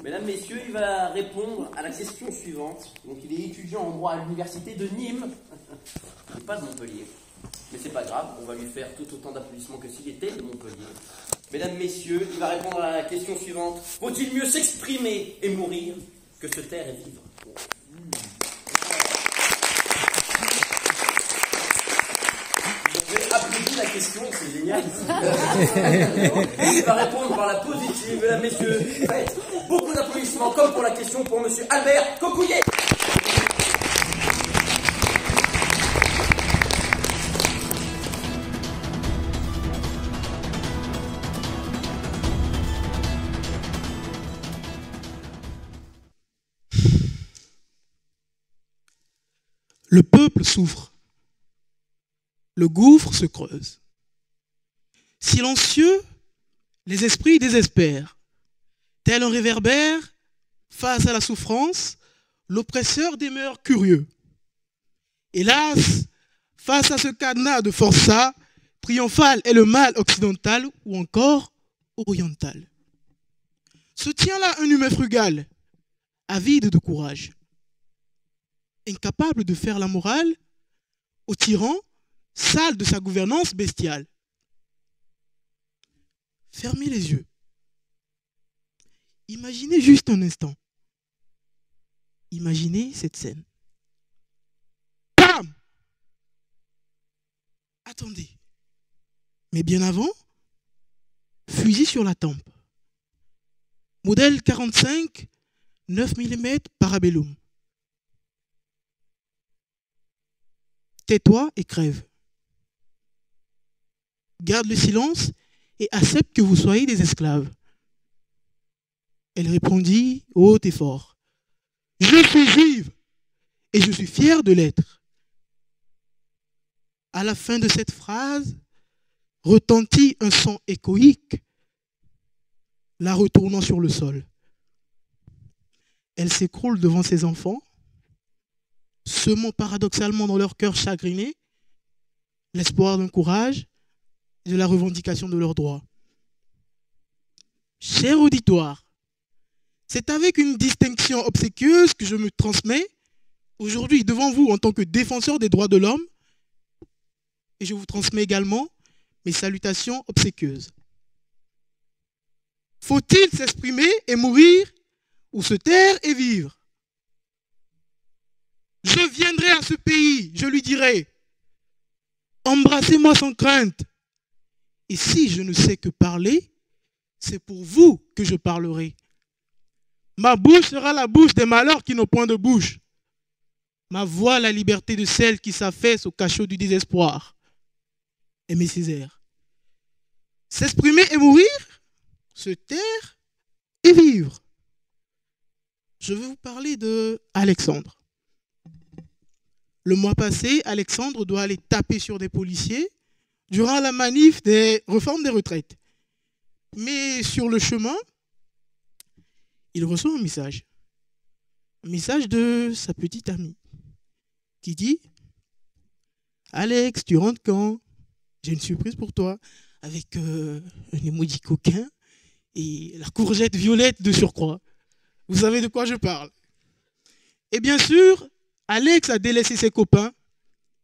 Mesdames, Messieurs, il va répondre à la question suivante. Donc, il est étudiant en droit à l'université de Nîmes, et pas de Montpellier. Mais c'est pas grave, on va lui faire tout autant d'applaudissements que s'il était de Montpellier. Mesdames, Messieurs, il va répondre à la question suivante. Faut-il mieux s'exprimer et mourir que se taire et vivre? Vous avez applaudi la question, c'est génial. Il va répondre par la positive. Mesdames, Messieurs, faites beaucoup d'applaudissements, comme pour la question pour Monsieur Albert Cocouillet. Le peuple souffre. Le gouffre se creuse. Silencieux, les esprits désespèrent. Tel un réverbère, face à la souffrance, l'oppresseur demeure curieux. Hélas, face à ce cadenas de forçat, triomphal est le mal occidental ou encore oriental. Se tient là un humain frugal, avide de courage, incapable de faire la morale au tyran, sale de sa gouvernance bestiale. Fermez les yeux. Imaginez juste un instant. Imaginez cette scène. Bam! Attendez. Mais bien avant, fusil sur la tempe. Modèle 45, 9 mm Parabellum. Tais-toi et crève. Garde le silence et accepte que vous soyez des esclaves. Elle répondit haut et fort. Je suis juive et je suis fière de l'être. À la fin de cette phrase, retentit un son échoïque, la retournant sur le sol. Elle s'écroule devant ses enfants, semant paradoxalement dans leur cœur chagriné l'espoir d'un courage et de la revendication de leurs droits. Cher auditoire, c'est avec une distinction obséquieuse que je me transmets aujourd'hui devant vous en tant que défenseur des droits de l'homme, et je vous transmets également mes salutations obséquieuses. Faut-il s'exprimer et mourir ou se taire et vivre? Je viendrai à ce pays, je lui dirai, embrassez-moi sans crainte. Et si je ne sais que parler, c'est pour vous que je parlerai. Ma bouche sera la bouche des malheurs qui n'ont point de bouche. Ma voix, la liberté de celles qui s'affaissent au cachot du désespoir. Aimé Césaire. S'exprimer et mourir, se taire et vivre. Je vais vous parler de Alexandre. Le mois passé, Alexandre doit aller taper sur des policiers durant la manif des réformes des retraites. Mais sur le chemin, il reçoit un message. Un message de sa petite amie qui dit « Alex, tu rentres quand? J'ai une surprise pour toi. » Avec un emoji coquin et la courgette violette de surcroît. Vous savez de quoi je parle. Et bien sûr, Alex a délaissé ses copains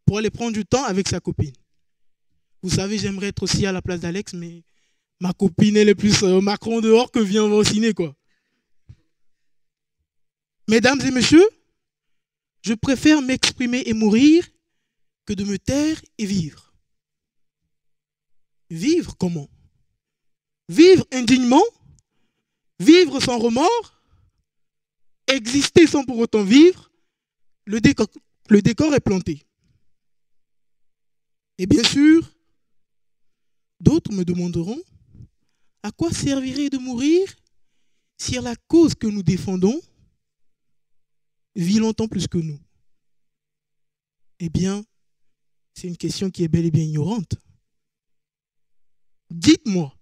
pour aller prendre du temps avec sa copine. Vous savez, j'aimerais être aussi à la place d'Alex, mais ma copine, elle est plus Macron dehors que viens au ciné, quoi. Mesdames et messieurs, je préfère m'exprimer et mourir que de me taire et vivre. Vivre comment? Vivre indignement? Vivre sans remords? Exister sans pour autant vivre? Le décor est planté. Et bien sûr, d'autres me demanderont à quoi servirait de mourir si la cause que nous défendons vit longtemps plus que nous? Eh bien, c'est une question qui est bel et bien ignorante. Dites-moi,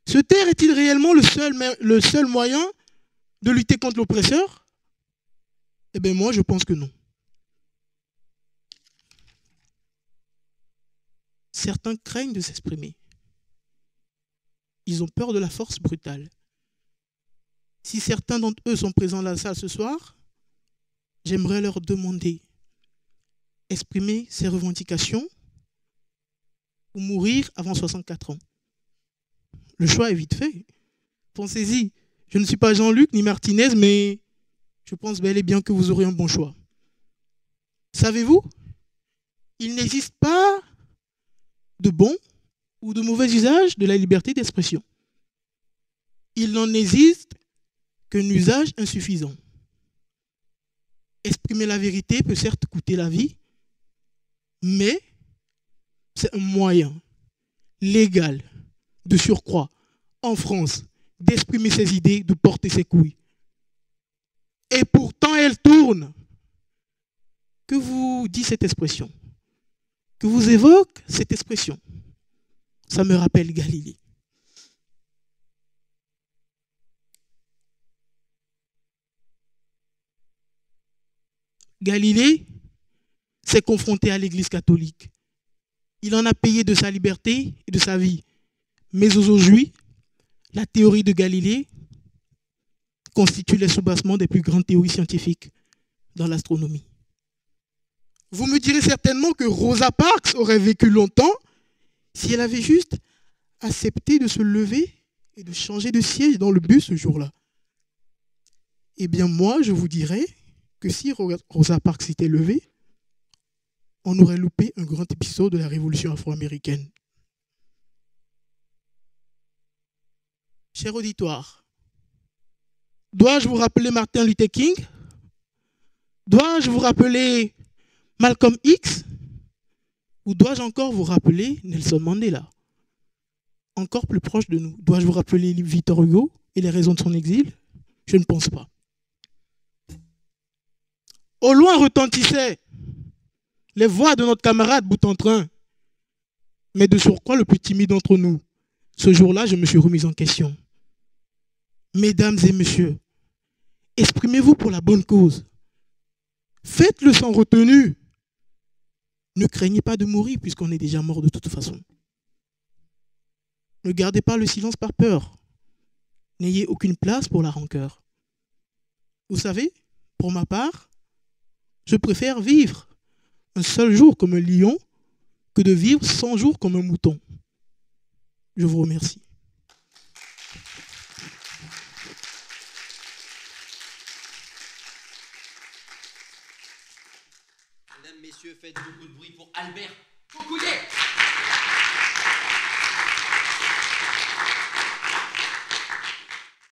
se taire est-il réellement le seul moyen de lutter contre l'oppresseur? Eh bien, moi, je pense que non. Certains craignent de s'exprimer. Ils ont peur de la force brutale. Si certains d'entre eux sont présents dans la salle ce soir, j'aimerais leur demander exprimer ces revendications ou mourir avant 64 ans. Le choix est vite fait. Pensez-y. Je ne suis pas Jean-Luc ni Martinez, mais je pense bel et bien que vous aurez un bon choix. Savez-vous, il n'existe pas de bon ou de mauvais usage de la liberté d'expression. Il n'en existe qu'un usage insuffisant. Exprimer la vérité peut certes coûter la vie, mais c'est un moyen légal, de surcroît, en France, d'exprimer ses idées, de porter ses couilles. Et pourtant, elle tourne. Que vous dit cette expression? Que vous évoque cette expression? Ça me rappelle Galilée. Galilée s'est confronté à l'Église catholique. Il en a payé de sa liberté et de sa vie. Mais aujourd'hui, la théorie de Galilée constitue les soubassements des plus grandes théories scientifiques dans l'astronomie. Vous me direz certainement que Rosa Parks aurait vécu longtemps si elle avait juste accepté de se lever et de changer de siège dans le bus ce jour-là. Eh bien, moi, je vous dirais que si Rosa Parks s'était levée, on aurait loupé un grand épisode de la révolution afro-américaine. Cher auditoire, dois-je vous rappeler Martin Luther King? Dois-je vous rappeler Malcolm X? Ou dois-je encore vous rappeler Nelson Mandela? Encore plus proche de nous, dois-je vous rappeler Victor Hugo et les raisons de son exil? Je ne pense pas. Au loin retentissaient les voix de notre camarade Boutentrin, mais de surcroît le plus timide d'entre nous. Ce jour-là, je me suis remis en question. Mesdames et messieurs, exprimez-vous pour la bonne cause. Faites-le sans retenue. Ne craignez pas de mourir puisqu'on est déjà mort de toute façon. Ne gardez pas le silence par peur. N'ayez aucune place pour la rancœur. Vous savez, pour ma part, je préfère vivre un seul jour comme un lion que de vivre 100 jours comme un mouton. Je vous remercie. Mesdames, messieurs, faites beaucoup de bruit pour Albert Faucouillet.